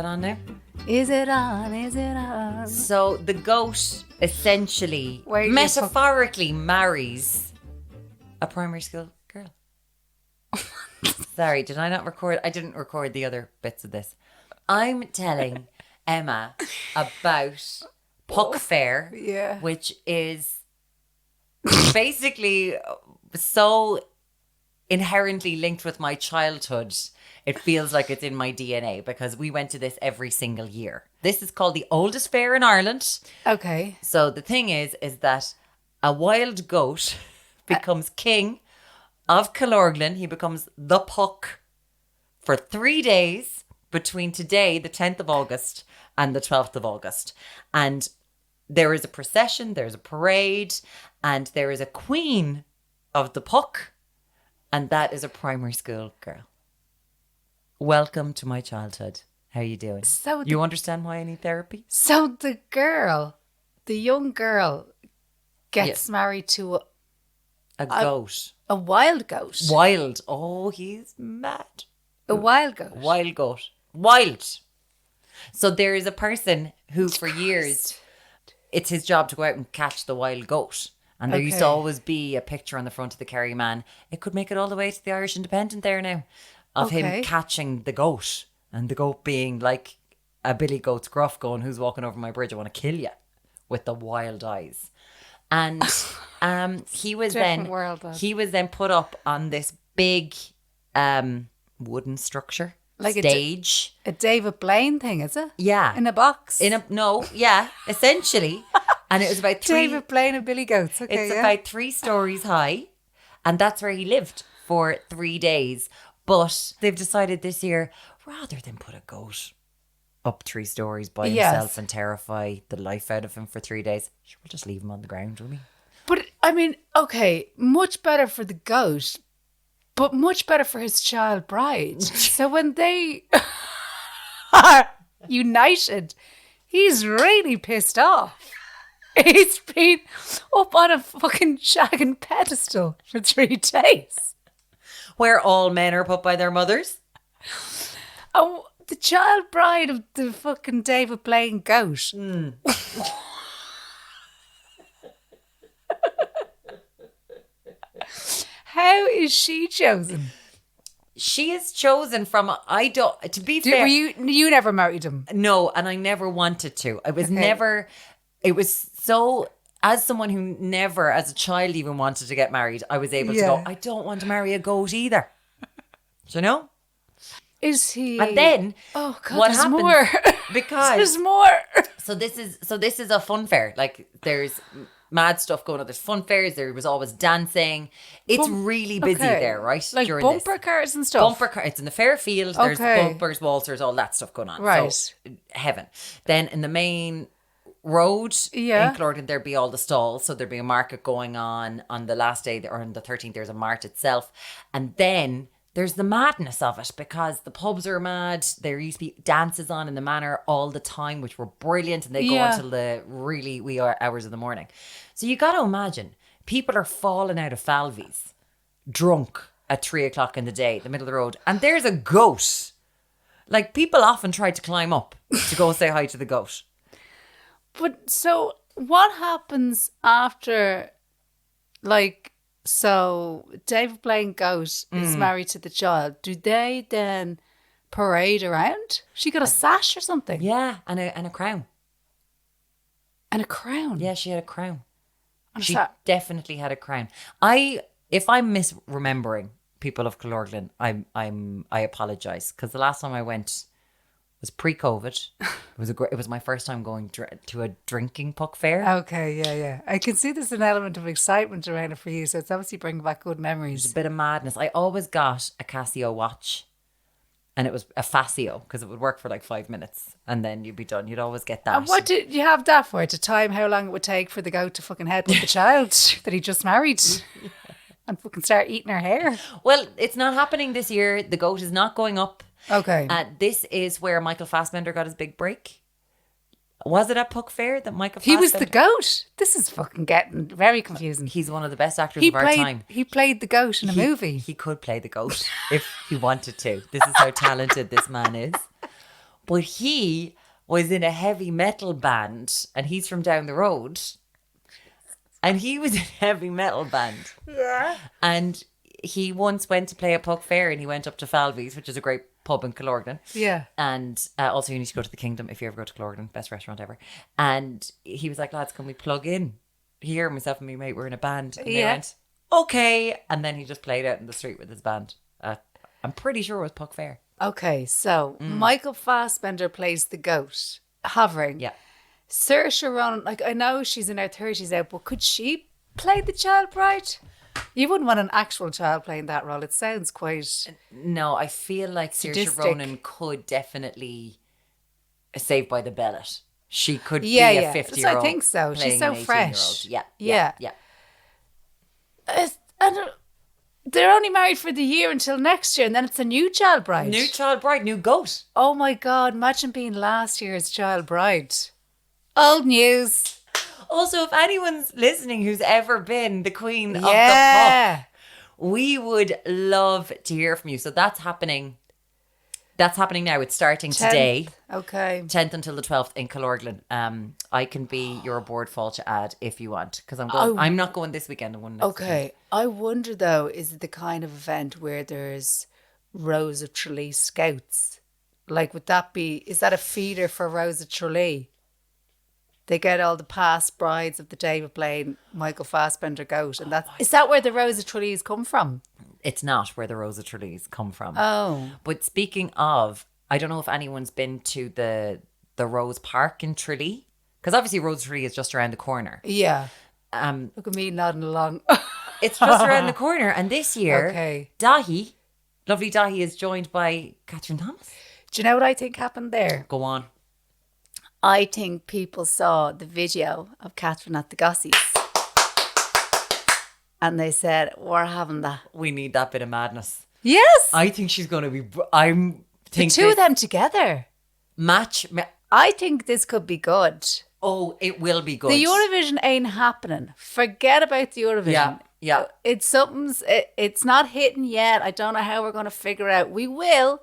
on now? Is it on? Is it on? So the goat essentially, Wait, metaphorically marries a primary school girl. Sorry, did I not record? I didn't record the other bits of this. I'm telling Emma about Puck Fair, which is basically so inherently linked with my childhood. It feels like it's in my DNA because we went to this every single year. This is called the oldest fair in Ireland. Okay. So the thing is that a wild goat becomes king of Killorglin. He becomes the Puck for 3 days between today, the 10th of August, and the 12th of August. And there is a procession, there's a parade, and there is a queen of the Puck, and that is a primary school girl. Welcome to my childhood. How are you doing? So you understand why I need therapy? So the young girl gets married to a goat. A wild goat. Wild. Oh, he's mad. A wild goat. Wild goat. Wild. So there is a person who for years, it's his job to go out and catch the wild goat. And there used to always be a picture on the front of the Kerry man. It could make it all the way to the Irish Independent there now. Of him catching the goat. And the goat being like a billy goat's gruff going, who's walking over my bridge? I want to kill you. With the wild eyes. And he was then put up on this big wooden structure. Like stage. A David Blaine thing, is it? Yeah. In a box? Essentially. And it was about David Blaine and Billy Goats. Okay, it's about 3 stories high. And that's where he lived for 3 days. But they've decided this year, rather than put a goat up 3 stories by himself and terrify the life out of him for 3 days, we'll just leave him on the ground, will we? But, I mean, okay, much better for the goat, but much better for his child bride. So when they are united, he's really pissed off. He's been up on a fucking shagging pedestal for 3 days. Where all men are put by their mothers. Oh, the child bride of the fucking David Blaine goat. How is she chosen? She is chosen from, to be fair. You never married him? No, and I never wanted to. I was never, it was so, as someone who never, as a child even wanted to get married, I was able to go, I don't want to marry a goat either. Do you know? Is he? And then, what happens? More. Because there's more. So this is a fun fair. Like there's mad stuff going on. There's fun fairs. There was always dancing. It's really busy there, right? Like during bumper cars and stuff. Bumper cars. It's in the fair field. There's bumpers, waltzers, all that stuff going on. Right. So, heaven. Then in the main road in Killorglin, there'd be all the stalls. So there'd be a market going on the last day, or on the 13th, there's a mart itself. And then there's the madness of it because the pubs are mad. There used to be dances on in the manor all the time, which were brilliant. And they go until the really wee hours of the morning. So you got to imagine, people are falling out of Falvies, drunk at 3 o'clock in the day, the middle of the road. And there's a goat. Like, people often try to climb up to go say hi to the goat. But so what happens after, like, so David Blaine goat is married to the child. Do they then parade around? She got a sash or something? Yeah, and a crown. And a crown? Yeah, she had a crown. She definitely had a crown. If I'm misremembering people of Killorglin, I apologise because the last time I went was pre-COVID. It was my first time going to a drinking puck fair. Okay, yeah. I can see there's an element of excitement around it for you, so it's obviously bringing back good memories. There's a bit of madness. I always got a Casio watch, and it was a Fasio because it would work for like 5 minutes, and then you'd be done. You'd always get that. And what did you have that for? To time how long it would take for the goat to fucking head with the child that he just married? And fucking start eating her hair. Well, it's not happening this year. The goat is not going up. Okay. This is where Michael Fassbender got his big break. Was it at Puck Fair that Michael Fassbender? He was the goat. This is fucking getting very confusing. He's one of the best actors of our time. He played the goat in a movie. He could play the goat if he wanted to. This is how talented this man is. But he was in a heavy metal band, and he's from down the road. And he was in a heavy metal band. Yeah. And he once went to play at Puck Fair, and he went up to Falvey's, which is a great pub in Killorglin. Yeah. And also you need to go to the Kingdom if you ever go to Killorglin, best restaurant ever. And he was like, lads, can we plug in? Here, myself and my mate were in a band. And they went, okay. And then he just played out in the street with his band. I'm pretty sure it was Puck Fair. Okay, so Michael Fassbender plays the goat, hovering. Yeah. Saoirse Ronan, like, I know she's in her 30s now, but could she play the child bride? You wouldn't want an actual child playing that role. It sounds quite... No, I feel like Saoirse sadistic. Ronan could definitely Saved by the Bell it. She could be a 50-year-old. I think so. She's so fresh. Yeah. And they're only married for the year until next year, and then it's a new child bride. New child bride, new goat. Oh my God, imagine being last year's child bride. Old news. Also, if anyone's listening who's ever been the queen of the pop, we would love to hear from you. So that's happening. That's happening now. It's starting 10th. Today. Okay. 10th until the 12th in Killorglin. I can be your board Fáilte ad if you want, because I'm not going this weekend. I'm going next weekend. I wonder though, is it the kind of event where there's rows of Tralee scouts? Like, is that a feeder for Rose of Tralee? They get all the past brides of the David Blaine, Michael Fassbender goat, and is that where the Rose of Tralees come from? It's not where the Rose of Tralees come from. Oh. But speaking of, I don't know if anyone's been to the Rose Park in Tralee, because obviously Rose of Tralee is just around the corner. Yeah. Look at me nodding along. It's just around the corner, and this year, Okay. lovely Dahi, is joined by Catherine Thomas. Do you know what I think happened there? Go on. I think people saw the video of Catherine at the Gossies and they said, we're having that. We need that bit of madness. Yes. I think she's going to be... The two of them together. I think this could be good. Oh, it will be good. The Eurovision ain't happening. Forget about the Eurovision. Yeah. It's not hitting yet. I don't know how we're going to figure out. We will.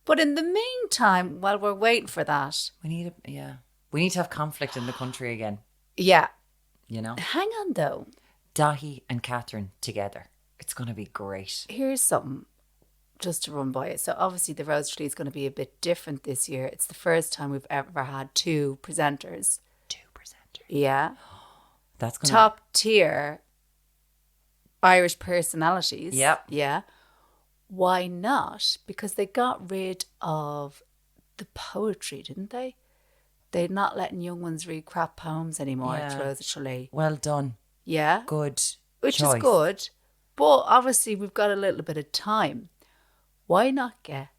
But in the meantime, while we're waiting for that... We need to have conflict in the country again. Yeah. You know? Hang on, though. Dahi and Catherine together. It's going to be great. Here's something just to run by it. So obviously the Rose Tree is going to be a bit different this year. It's the first time we've ever had two presenters. Yeah. That's going Top tier Irish personalities. Yep. Yeah. Why not? Because they got rid of the poetry, didn't they? They're not letting young ones read crap poems anymore at Rose of Tralee. Well done. Yeah. Good Which choice. is good. But obviously we've got a little bit of time. Why not get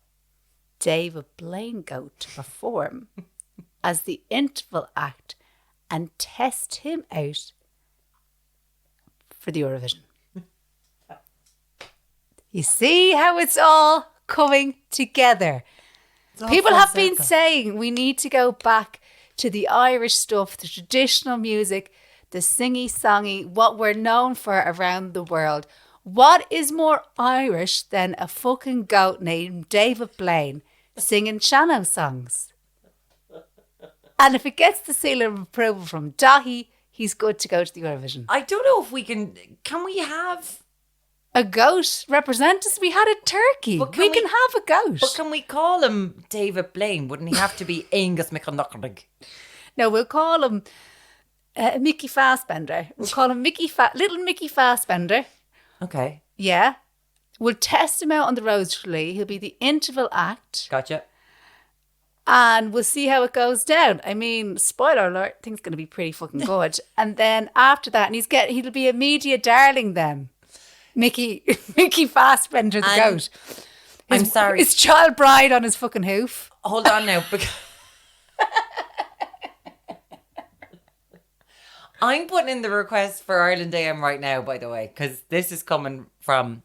David Blaine go to perform as the interval act and test him out for the Eurovision? You see how it's all coming together. People have been saying we need to go back to the Irish stuff, the traditional music, the singy-songy, what we're known for around the world. What is more Irish than a fucking goat named David Blaine singing Shannon songs? And if it gets the seal of approval from Dahi, he's good to go to the Eurovision. I don't know if we can we have... A goat represent us? We had a turkey. We can have a goat. But can we call him David Blaine? Wouldn't he have to be Angus McConaughey? No, we'll call him Mickey Fassbender. We'll call him Little Mickey Fassbender. Okay. Yeah. We'll test him out on the Rose Tree. He'll be the interval act. Gotcha. And we'll see how it goes down. I mean, spoiler alert, I think it's going to be pretty fucking good. And then after that, he'll be a media darling then. Mickey Fassbender, the goat. I'm sorry. His child bride on his fucking hoof. Hold on now. I'm putting in the request for Ireland AM right now, by the way, because this is coming from.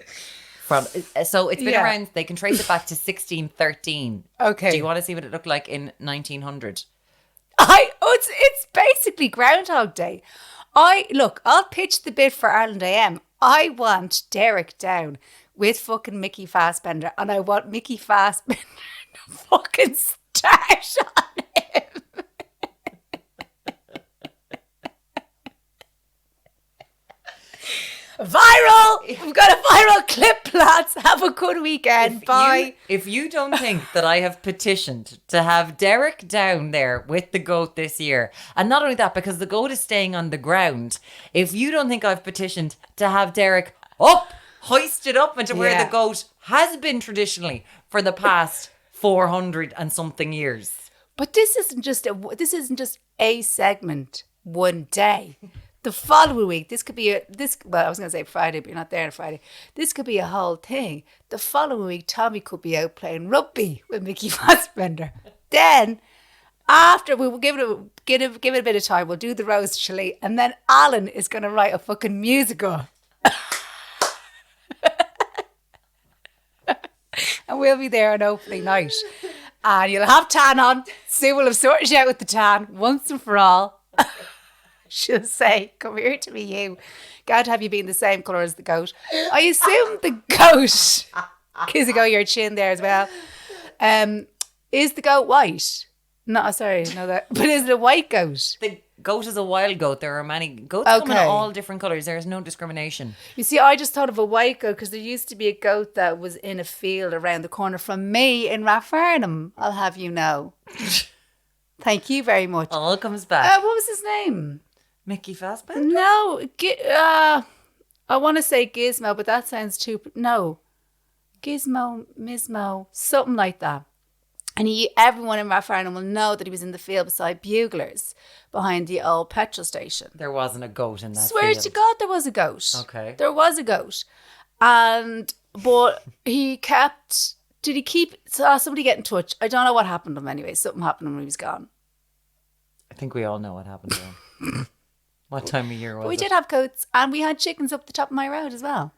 So it's been around. They can trace it back to 1613. Okay. Do you want to see what it looked like in 1900? It's basically Groundhog Day. I'll pitch the bit for Ireland AM. I want Derek down with fucking Mickey Fassbender, and I want Mickey Fassbender to fucking tart on him. Viral! We've got a viral clip, lads. Have a good weekend. Bye. If you don't think that I have petitioned to have Derek down there with the goat this year, and not only that, because the goat is staying on the ground, if you don't think I've petitioned to have Derek up, hoisted up into where the goat has been traditionally for the past 400 and something years. But this isn't just a segment one day. The following week, this could be I was going to say Friday, but you're not there on Friday. This could be a whole thing. The following week, Tommy could be out playing rugby with Mickey Fassbender. Then, after we will give it a bit of time, we'll do the Rose Chili, and then Alan is going to write a fucking musical. And we'll be there on opening night. And you'll have tan on. Sue will have sorted you out with the tan once and for all. She'll say, come here to me, you. God, have you been the same colour as the goat? I assume the goat, because you got your chin there as well. Is the goat white? No, sorry, no that. But is it a white goat? The goat is a wild goat. There are many goats come in all different colours. There is no discrimination. You see, I just thought of a white goat because there used to be a goat that was in a field around the corner from me in Rathfarnham, I'll have you know. Thank you very much. All comes back. What was his name? Mickey Fassbender? No, I want to say Gizmo, but that sounds too... No. Gizmo, Mismo, something like that. And everyone in Rathfarnham will know that he was in the field beside Buglers behind the old petrol station. There wasn't a goat in that Swear field. to God there was a goat. Okay. There was a goat. But he kept... Did he keep... somebody get in touch. I don't know what happened to him anyway. Something happened when he was gone. I think we all know what happened to him. What time of year was it? We did have goats and we had chickens up the top of my road as well.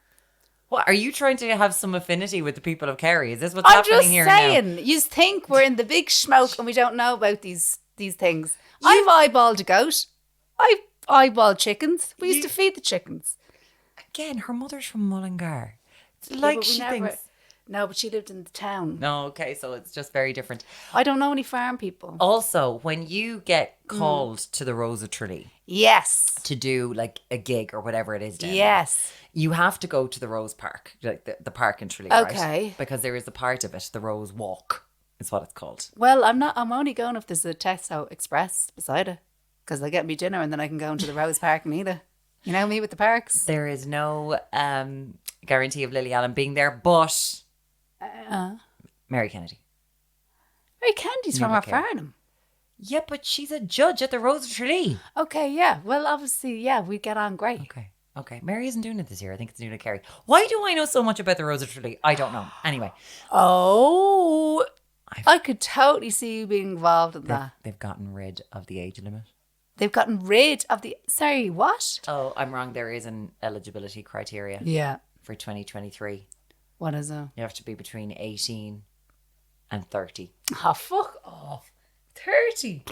What, are you trying to have some affinity with the people of Kerry? Is this what's happening here now? I'm just saying, you think we're in the big smoke and we don't know about these things. I've eyeballed a goat. I've eyeballed chickens. We used to feed the chickens. Again, her mother's from Mullingar. It's like she thinks... No, but she lived in the town. No, okay, so it's just very different. I don't know any farm people. Also, when you get called to the Rose of Tralee... Yes. To do like a gig or whatever it is down yes. there, you have to go to the Rose Park, like the park in Tralee, okay. Right? Because there is a part of it, the Rose Walk is what it's called. Well, I'm only going if there's a Tesco Express beside it, because they'll get me dinner and then I can go into the Rose Park and eat it. You know me with the parks. There is no guarantee of Lily Allen being there, but Mary Kennedy. Mary Kennedy's from Rathfarnham. Yeah, but she's a judge at the Rose of Tralee. Okay, yeah. Well, obviously, yeah, we'd get on great. Okay. Mary isn't doing it this year. I think it's doing it Kerry. Why do I know so much about the Rose of Tralee? I don't know. Anyway. Oh, I could totally see you being involved in that. They've gotten rid of the age limit. They've gotten rid of the... Sorry, what? Oh, I'm wrong. There is an eligibility criteria. Yeah. For 2023. What is it? You have to be between 18 and 30. Oh, fuck off. 30.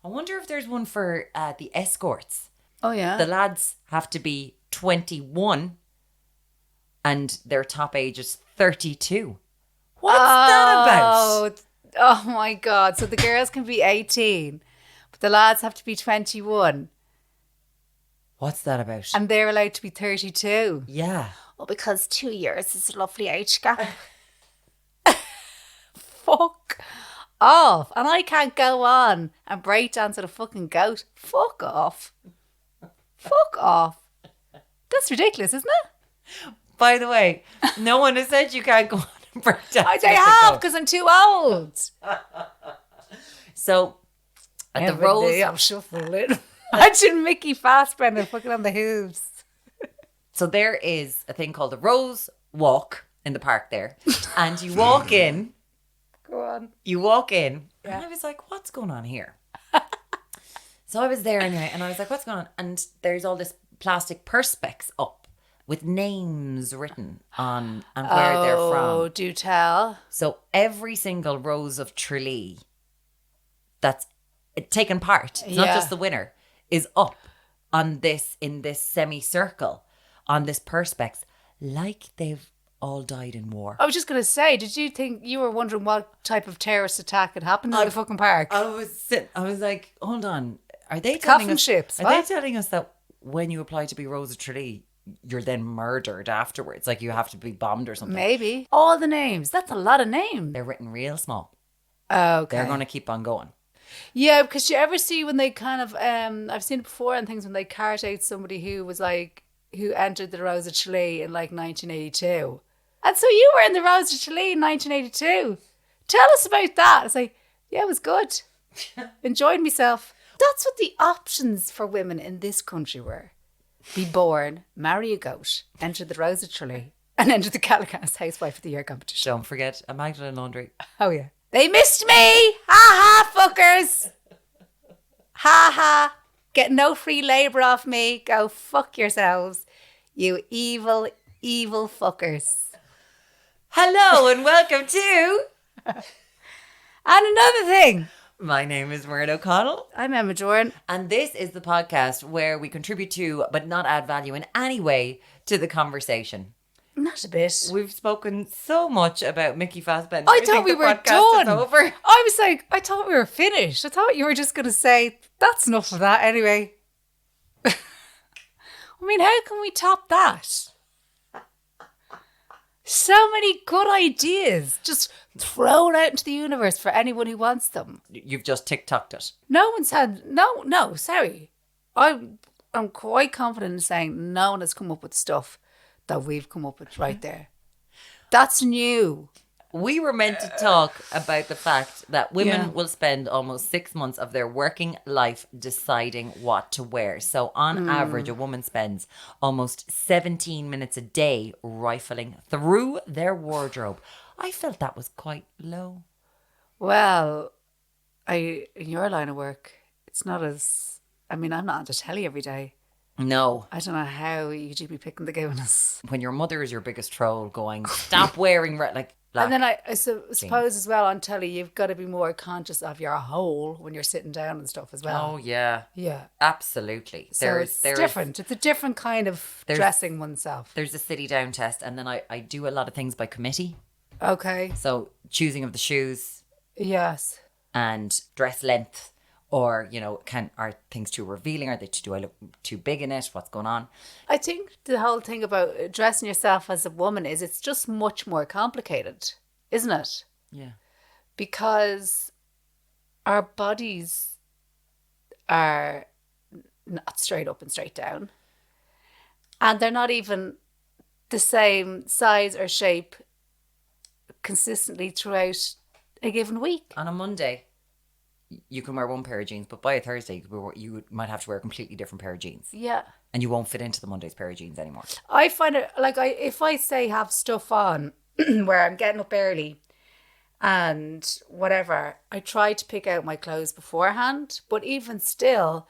I wonder if there's one for the escorts. Oh, yeah. The lads have to be 21 and their top age is 32. What's that about? Oh, my God. So the girls can be 18, but the lads have to be 21. What's that about? And they're allowed to be 32. Yeah. Well, because 2 years is a lovely age gap. Fuck off. And I can't go on and break dance with a fucking goat. Fuck off. Fuck off. That's ridiculous, isn't it? By the way, no one has said you can't go on and break dance. I have, because I'm too old. So, at the Rose... I'm shuffling. Imagine Mickey Fassbender fucking on the hooves. So there is a thing called the Rose Walk in the park there. And you walk in... Go on. You walk in, and I was like, what's going on here? So I was there anyway, and I was like, what's going on? And there's all this plastic perspex up with names written on and where they're from. Oh, do tell. So every single Rose of Tralee that's taken part, it's not just the winner, is up on this, in this semicircle, on this perspex, like they've all died in war. I was just going to say, did you think you were wondering what type of terrorist attack had happened in the fucking park? I was like, hold on. Are they Coffin telling us? ships, Are what? they telling us that when you apply to be Rosa Tralee, you're then murdered afterwards? Like you have to be bombed or something? Maybe. All the names. That's a lot of names. They're written real small. Okay. They're going to keep on going. Yeah, because you ever see when they kind of, I've seen it before and things when they cart out somebody who was like, who entered the Rose of Tralee in like 1982. And so you were in the Rose of Tralee in 1982. Tell us about that. It's like, yeah, it was good. Enjoyed myself. That's what the options for women in this country were. Be born, marry a goat, enter the Rose of Tralee, and enter the Calicanis Housewife of the Year competition. Don't forget a Magdalene Laundry. Oh, yeah. They missed me! Ha ha, fuckers! Ha ha. Get no free labour off me. Go fuck yourselves. You evil, evil fuckers. Hello and welcome to... And another thing. My name is Muireann O'Connell. I'm Emma Jordan. And this is the podcast where we contribute to, but not add value in any way, to the conversation. Not a bit. We've spoken so much about Mickey Fassbender. I thought we were done. Over. I was like, I thought we were finished. I thought you were just going to say, that's enough of that anyway. I mean, how can we top that? So many good ideas just thrown out into the universe for anyone who wants them. You've just TikToked it. No one's had, no, sorry. I'm quite confident in saying no one has come up with stuff that we've come up with right there. That's new. We were meant to talk about the fact that women will spend almost 6 months of their working life deciding what to wear. So on average, a woman spends almost 17 minutes a day rifling through their wardrobe. I felt that was quite low. Well, in your line of work, it's not as, I mean, I'm not on the telly every day. No. I don't know how you'd be picking the goodness. When your mother is your biggest troll going, stop wearing like black. And then I suppose as well on telly, you've got to be more conscious of your hole when you're sitting down and stuff as well. Oh, yeah. Yeah. Absolutely. So it's different. It's a different kind of dressing oneself. There's a sit down test. And then I do a lot of things by committee. Okay. So choosing of the shoes. Yes. And dress length. Or, you know, are things too revealing? Do I look too big in it? What's going on? I think the whole thing about dressing yourself as a woman is it's just much more complicated, isn't it? Yeah. Because our bodies are not straight up and straight down. And they're not even the same size or shape consistently throughout a given week. On a Monday, you can wear one pair of jeans, but by a Thursday, you might have to wear a completely different pair of jeans. Yeah. And you won't fit into the Monday's pair of jeans anymore. I find it, like, if I say have stuff on where I'm getting up early and whatever, I try to pick out my clothes beforehand. But even still,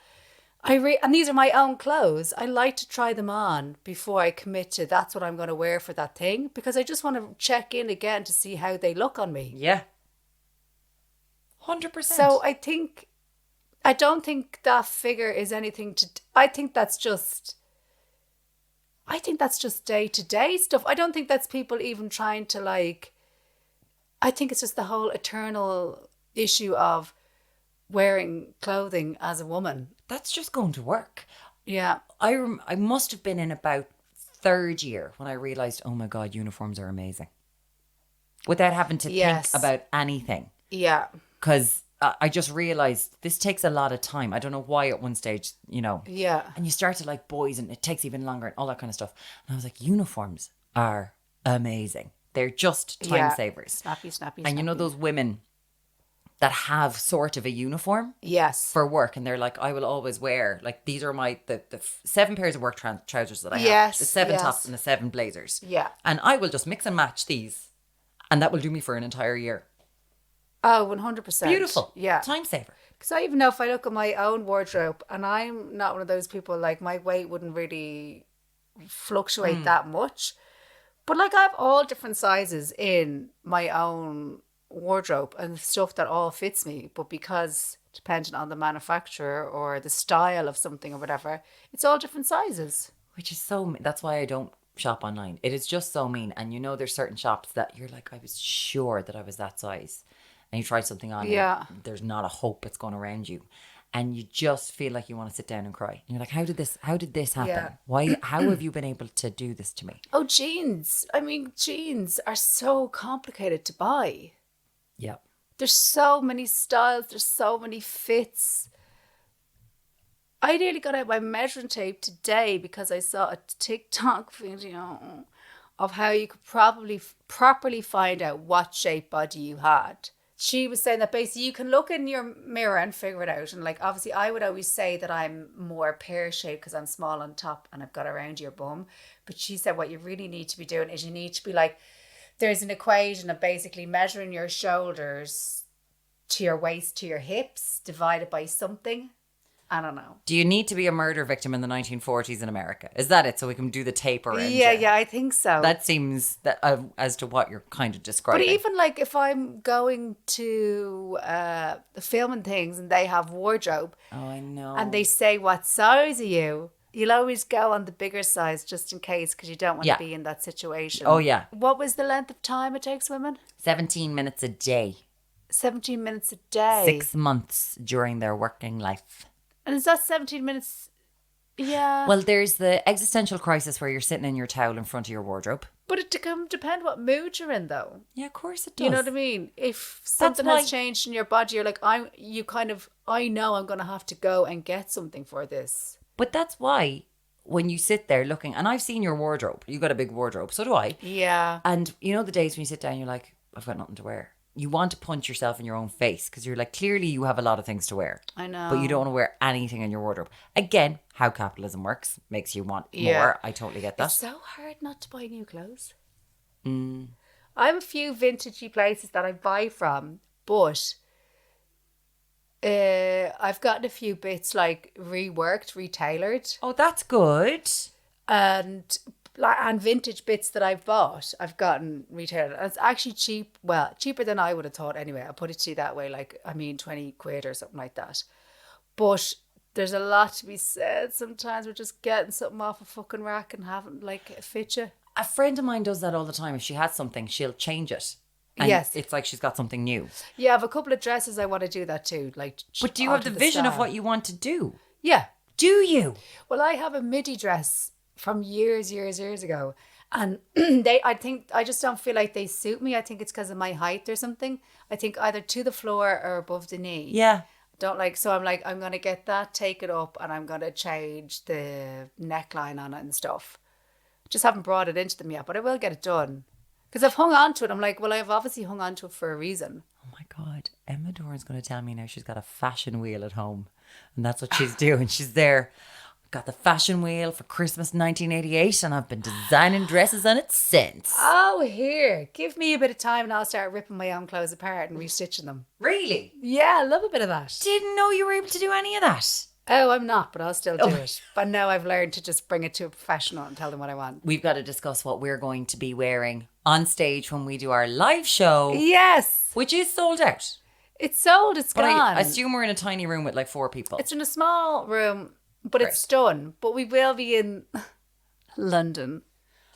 and these are my own clothes, I like to try them on before I commit to that's what I'm going to wear for that thing. Because I just want to check in again to see how they look on me. Yeah. 100%. So I don't think that figure is anything I think that's just day-to-day stuff. I don't think that's people even trying to I think it's just the whole eternal issue of wearing clothing as a woman. That's just going to work. Yeah. I must have been in about third year when I realised, oh my God, uniforms are amazing. Without having to think about anything. Yeah. Because I just realised this takes a lot of time. I don't know why at one stage, you know. Yeah. And you start to like boys and it takes even longer and all that kind of stuff. And I was like, uniforms are amazing. They're just time savers. Snappy. And you know those women that have sort of a uniform? Yes. For work. And they're like, I will always wear, like, these are the 7 pairs of work trousers that I have. Yes. The 7 tops and the 7 blazers. Yeah. And I will just mix and match these. And that will do me for an entire year. Oh, 100%. Beautiful. Yeah. Time saver. Because I even know if I look at my own wardrobe, and I'm not one of those people, like, my weight wouldn't really fluctuate that much. But, like, I have all different sizes in my own wardrobe and stuff that all fits me. But because, depending on the manufacturer or the style of something or whatever, it's all different sizes. Which is that's why I don't shop online. It is just so mean. And you know, there's certain shops that you're like, I was sure that I was that size. And you try something on and there's not a hope it's going around you. And you just feel like you want to sit down and cry. And you're like, how did this happen? Yeah. Why, how have you been able to do this to me? Oh, jeans. I mean, jeans are so complicated to buy. Yeah. There's so many styles. There's so many fits. I nearly got out my measuring tape today because I saw a TikTok video of how you could probably properly find out what shape body you had. She was saying that basically you can look in your mirror and figure it out. And like, obviously I would always say that I'm more pear-shaped because I'm small on top and I've got around your bum. But she said what you really need to be doing is you need to be like, there's an equation of basically measuring your shoulders to your waist to your hips divided by something. I don't know. Do you need to be a murder victim in the 1940s in America? Is that it? So we can do the tape around you? Yeah, I think so. That seems that as to what you're kind of describing. But even like if I'm going to the filming things and they have wardrobe. Oh, I know. And they say, what size are you? You'll always go on the bigger size just in case because you don't want to be in that situation. Oh, yeah. What was the length of time it takes women? 17 minutes a day. 17 minutes a day. 6 months during their working life. And is that 17 minutes? Yeah. Well, there's the existential crisis where you're sitting in your towel in front of your wardrobe. But it can depend what mood you're in, though. Yeah, of course it does. You know what I mean? If something has changed in your body, you're like, I know I'm going to have to go and get something for this. But that's why when you sit there looking, and I've seen your wardrobe. You got a big wardrobe, so do I. Yeah. And you know the days when you sit down, you're like, I've got nothing to wear. You want to punch yourself in your own face because you're like, clearly you have a lot of things to wear. I know. But you don't want to wear anything in your wardrobe. Again, how capitalism works makes you want more. I totally get that. It's so hard not to buy new clothes. Mm. I have a few vintagey places that I buy from, but I've gotten a few bits like reworked, retailored. Oh, that's good. And vintage bits that I've bought, I've gotten retailored. And it's actually cheap. Well, cheaper than I would have thought anyway. I'll put it to you that way. 20 quid or something like that. But there's a lot to be said. Sometimes we're just getting something off a fucking rack and having it fit you. A friend of mine does that all the time. If she has something, she'll change it. And yes. It's like she's got something new. Yeah, I have a couple of dresses I want to do that too. But do you have the vision of what you want to do? Yeah. Do you? Well, I have a midi dress from years ago. And I just don't feel like they suit me. I think it's because of my height or something. I think either to the floor or above the knee. Yeah. So I'm like, I'm going to get that, take it up, and I'm going to change the neckline on it and stuff. Just haven't brought it into them yet, but I will get it done. Because I've hung on to it. I'm like, well, I've obviously hung on to it for a reason. Oh my God. Emma Doran's going to tell me now she's got a fashion wheel at home. And that's what she's doing. She's there. Got the fashion wheel for Christmas 1988 and I've been designing dresses on it since. Oh, here. Give me a bit of time and I'll start ripping my own clothes apart and restitching them. Really? Yeah, I love a bit of that. Didn't know you were able to do any of that. Oh, I'm not, but I'll still do it. But now I've learned to just bring it to a professional and tell them what I want. We've got to discuss what we're going to be wearing on stage when we do our live show. Yes. Which is sold out. It's sold. It's gone. I assume we're in a tiny room with 4 people. It's in a small room, but Great. It's done. But we will be in London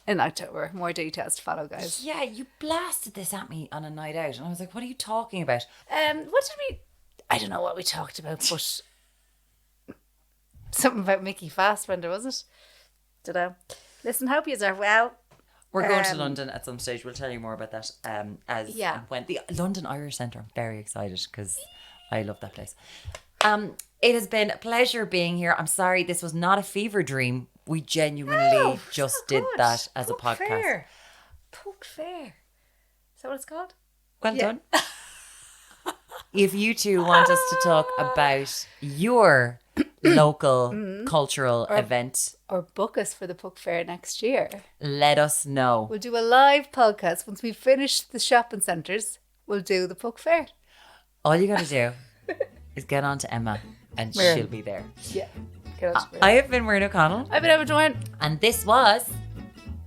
in October. More details to follow, guys. Yeah, you blasted this at me on a night out. And I was like, what are you talking about? I don't know what we talked about, but something about Mickey Fassbender, was it? Dunno. Listen, hope you are well. We're going to London at some stage. We'll tell you more about that when the London Irish Centre. I'm very excited because I love that place. It has been a pleasure being here. I'm sorry this was not a fever dream. We genuinely just did that as a podcast. Poke Fair. Is that what it's called? Well done. If you two want us to talk about your local cultural event or book us for the Puck Fair next year, let us know. We'll do a live podcast once we finish the shopping centres. We'll do the Puck Fair. All you got to do is get on to Emma and she'll be there. Yeah. Get on to I have been Muireann O'Connell. I've been Emma Doran. And this was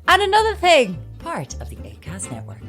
And Another Thing, part of the Acast Network.